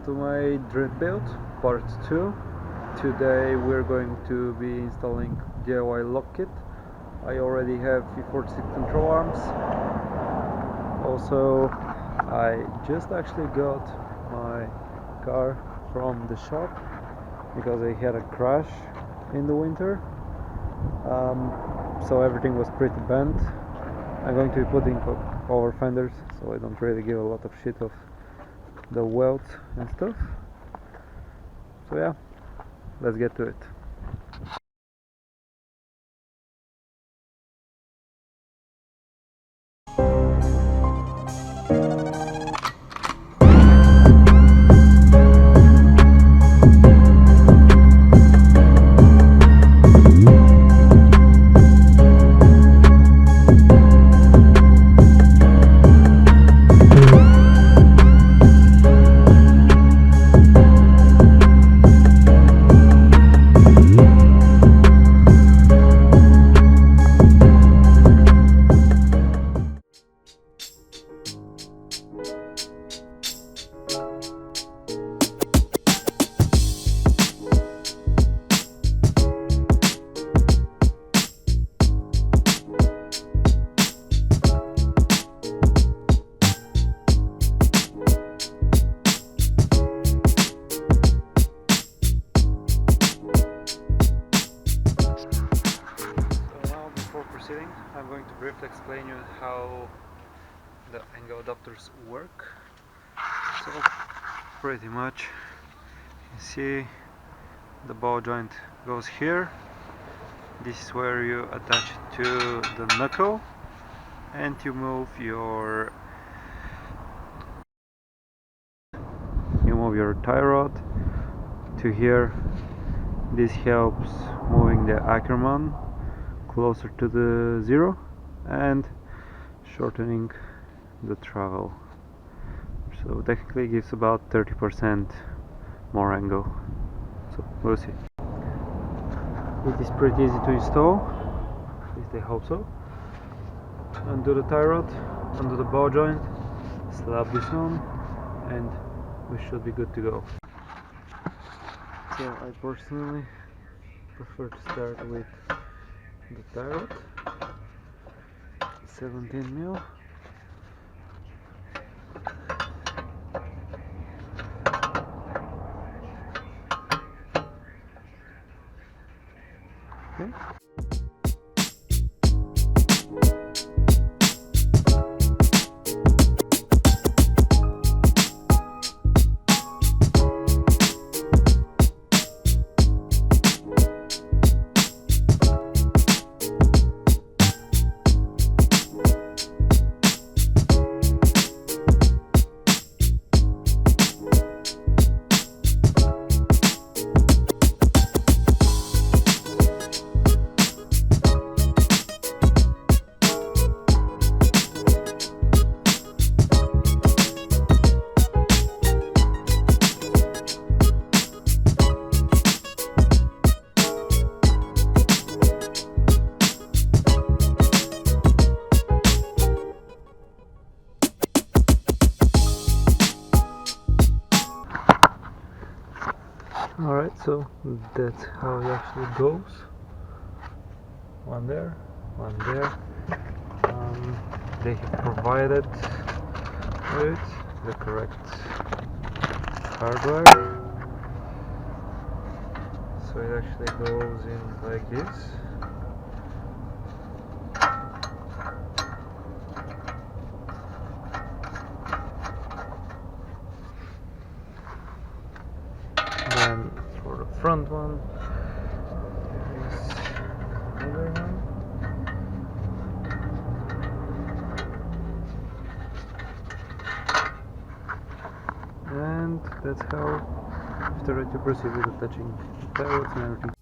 to my dream build, part 2. Today we're going to be installing DIY lock kit. I already have E46 Control Arms. Also, I just actually got my car from the shop because I had a crash in the winter, so everything was pretty bent. I'm going to be putting over fenders, so I don't really give a lot of shit of the welds and stuff. So yeah, let's get to it. I'm going to briefly explain you how the angle adapters work. So pretty much you see the ball joint goes here. This is where you attach it to the knuckle and you move your tie rod to here. This helps moving the Ackerman closer to the zero and shortening the travel, so technically it gives about 30% more angle. So we'll see. It is pretty easy to install, at least I hope so. Undo the tie rod, undo the ball joint, slap this on, and we should be good to go. So I personally prefer to start with the tie rod, 17mm. Okay. Alright, so that's how it actually goes. One there, one there. They have provided with the correct hardware, so it actually goes in like this. Then for the front one, there is another one. And that's how after you proceed with attaching the tie rods and everything.